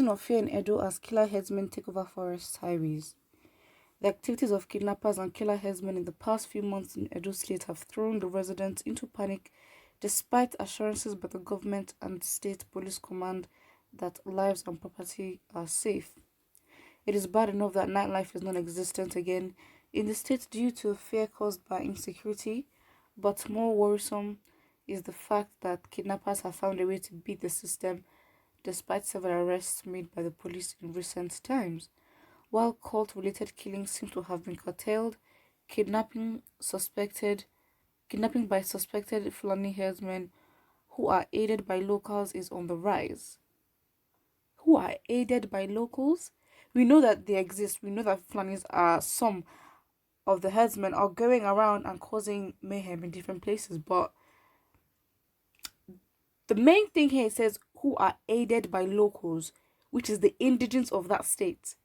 season of fear in Edo as killer herdsmen take over forest highways. The activities of kidnappers and killer herdsmen in the past few months in Edo State have thrown the residents into panic despite assurances by the government and state police command that lives and property are safe. It is bad enough that nightlife is non existent again in the state due to fear caused by insecurity, but more worrisome is the fact that kidnappers have found a way to beat the system despite several arrests made by the police in recent times. While cult-related killings seem to have been curtailed, kidnapping suspected kidnapping by suspected Fulani herdsmen who are aided by locals is on the rise. Who are aided by locals? We know that they exist. We know that Fulanis are some of the herdsmen are going around and causing mayhem in different places, but the main thing here says who are aided by locals, which is the indigents of that state.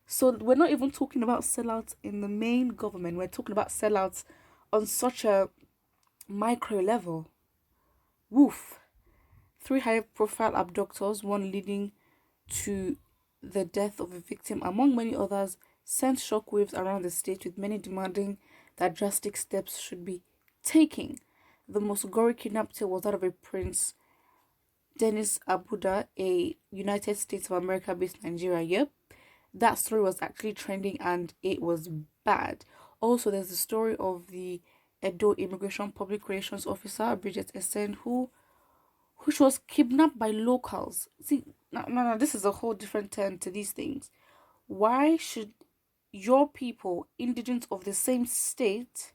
So we're not even talking about sellouts in the main government. We're talking about sellouts on such a micro level. Woof. Three high-profile abductors, one leading to the death of a victim, among many others, sent shockwaves around the state, with many demanding that drastic steps should be taken. The most gory kidnap tale was that of a Prince Dennis Abuda, a United States of America-based Nigeria. Yep, that story was actually trending and it was bad. Also, there's the story of the Edo Immigration Public Relations Officer, Bridget Essen, who was kidnapped by locals. See, no, this is a whole different turn to these things. Why should your people, indigents of the same state,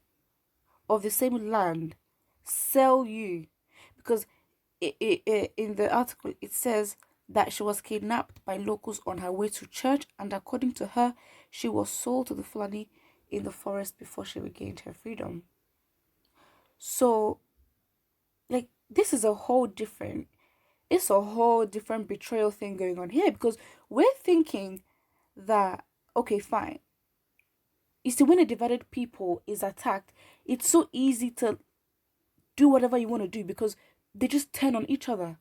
of the same land, sell you? Because in the article, it says that she was kidnapped by locals on her way to church, and according to her, she was sold to the Fulani in the forest before she regained her freedom. So, like, this is a whole different, it's a whole different betrayal thing going on here, because we're thinking that, okay, fine. You see, when a divided people is attacked, it's so easy to do whatever you want to do because they just turn on each other.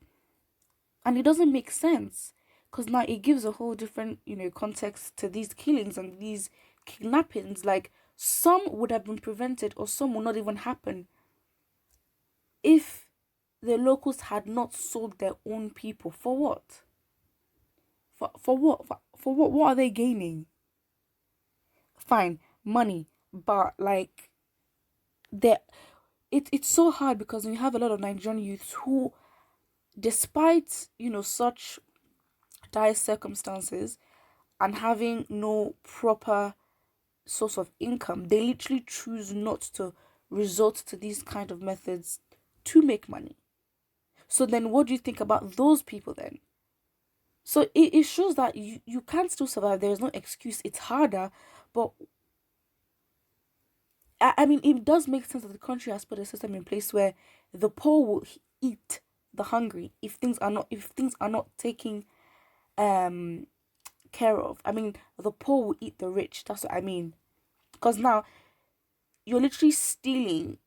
And it doesn't make sense because now it gives a whole different, context to these killings and these kidnappings. Like, some would have been prevented or some would not even happen if the locals had not sold their own people. For what? For what? For what? What are they gaining? Fine, money, but like, it's so hard because we have a lot of Nigerian youths who, despite such dire circumstances and having no proper source of income, they literally choose not to resort to these kind of methods to make money. So then what do you think about those people then? So it shows that you can still survive. There is no excuse. It's harder, but I mean, it does make sense that the country has put a system in place where the poor will eat the hungry if things are not taken care of. I mean, the poor will eat the rich. That's what I mean. Because now you're literally stealing.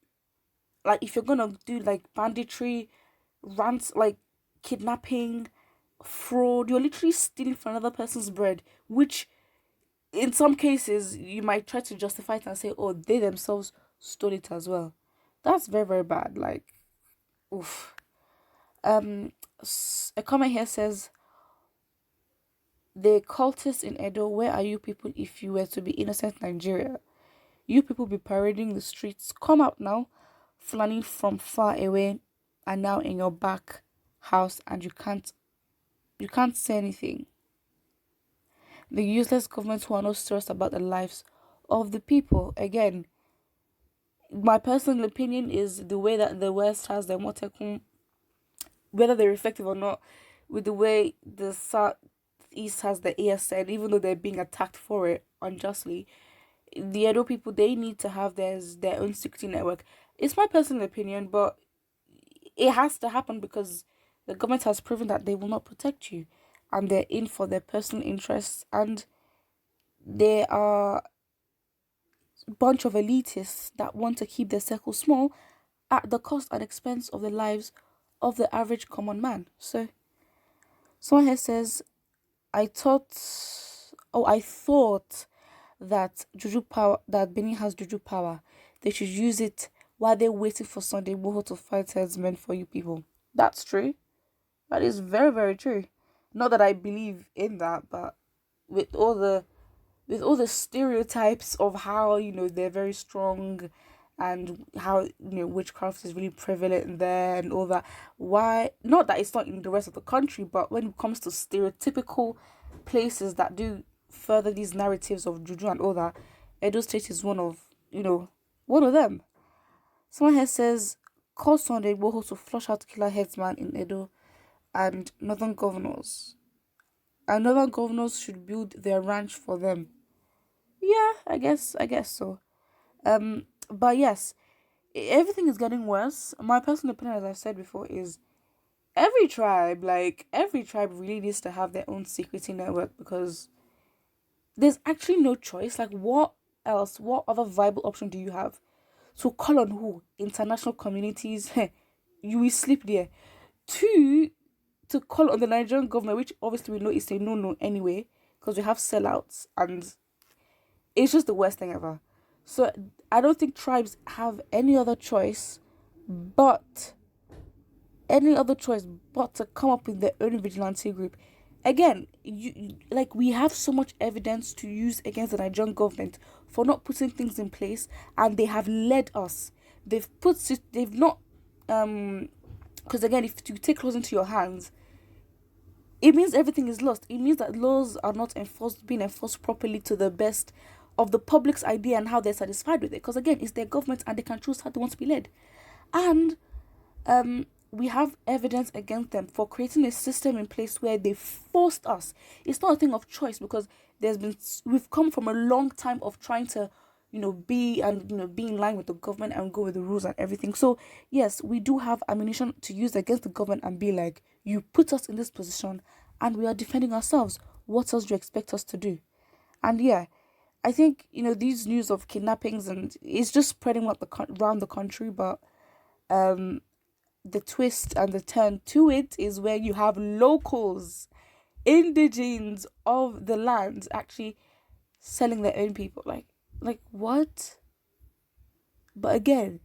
Like, if you're gonna do like banditry, rants, like kidnapping, fraud, you're literally stealing from another person's bread, which in some cases you might try to justify it and say, oh, they themselves stole it as well. That's very, very bad. Like, oof. A comment here says, the cultists in Edo, where are you people if you were to be innocent Nigeria? You people be parading the streets. Come out now, flanning from far away and now in your back house, and you can't say anything. The useless governments who are not stressed about the lives of the people. Again, my personal opinion is the way that the West has their motekun, whether they're effective or not, with the way the Southeast has the ASN, even though they're being attacked for it unjustly. The Edo people, they need to have their own security network. It's my personal opinion, but it has to happen because the government has proven that they will not protect you, and they're in for their personal interests, and they are a bunch of elitists that want to keep their circle small at the cost and expense of the lives of the average common man. So someone here says, I thought, I thought that juju power, that Benin has juju power. They should use it while they're waiting for Sunday Igboho to fight herdsmen for you people. That's true. That is very, very true. Not that I believe in that, but with all the stereotypes of how, they're very strong, and how, witchcraft is really prevalent there and all that, why not that it's not in the rest of the country, but when it comes to stereotypical places that do further these narratives of juju and all that, Edo State is one of them. Someone here says, call Sunday Igboho to flush out killer headsman in Edo and northern governors should build their ranch for them. Yeah, I guess so. But yes, everything is getting worse. My personal opinion, as I've said before, is every tribe really needs to have their own security network, because there's actually no choice. Like, what else? What other viable option do you have? To call on who? International communities? You will sleep there. Two, to call on the Nigerian government, which obviously we know is a no anyway, because we have sellouts, and it's just the worst thing ever. So I don't think tribes have any other choice but to come up with their own vigilante group. Again, we have so much evidence to use against the Nigerian government for not putting things in place, and they have led us. They've not, because again, if you take laws into your hands, it means everything is lost. It means that laws are not being enforced properly to the best of the public's idea and how they're satisfied with it. Because again, it's their government and they can choose how they want to be led. And we have evidence against them for creating a system in place where they forced us. It's not a thing of choice, because we've come from a long time of trying to, be in line with the government and go with the rules and everything. So yes, we do have ammunition to use against the government and be like, you put us in this position and we are defending ourselves. What else do you expect us to do? And yeah, I think, these news of kidnappings, and it's just spreading around the country, but the twist and the turn to it is where you have locals, indigenes of the land, actually selling their own people. Like what? But again,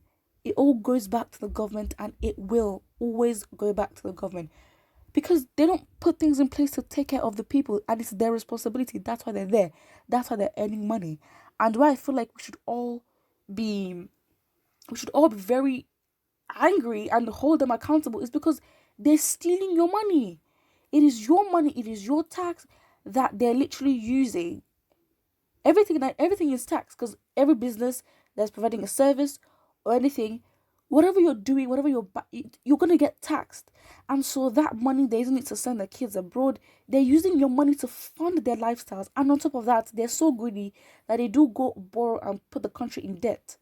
it all goes back to the government, and it will always go back to the government, because they don't put things in place to take care of the people, and it's their responsibility. That's why they're there. That's why they're earning money. And why I feel like we should all be very angry and hold them accountable is because they're stealing your money. It is your money, it is your tax that they're literally using. Everything is taxed, because every business that's providing a service or anything, whatever you're doing, you're gonna get taxed. And so that money, they don't need to send their kids abroad. They're using your money to fund their lifestyles, and on top of that, they're so greedy that they do go borrow and put the country in debt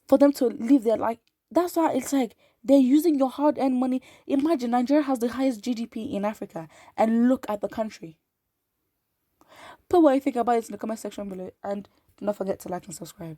for them to live their life. That's why it's like they're using your hard-earned money. Imagine Nigeria has the highest GDP in Africa, and look at the country. Put what you think about it in the comment section below, and do not forget to like and subscribe.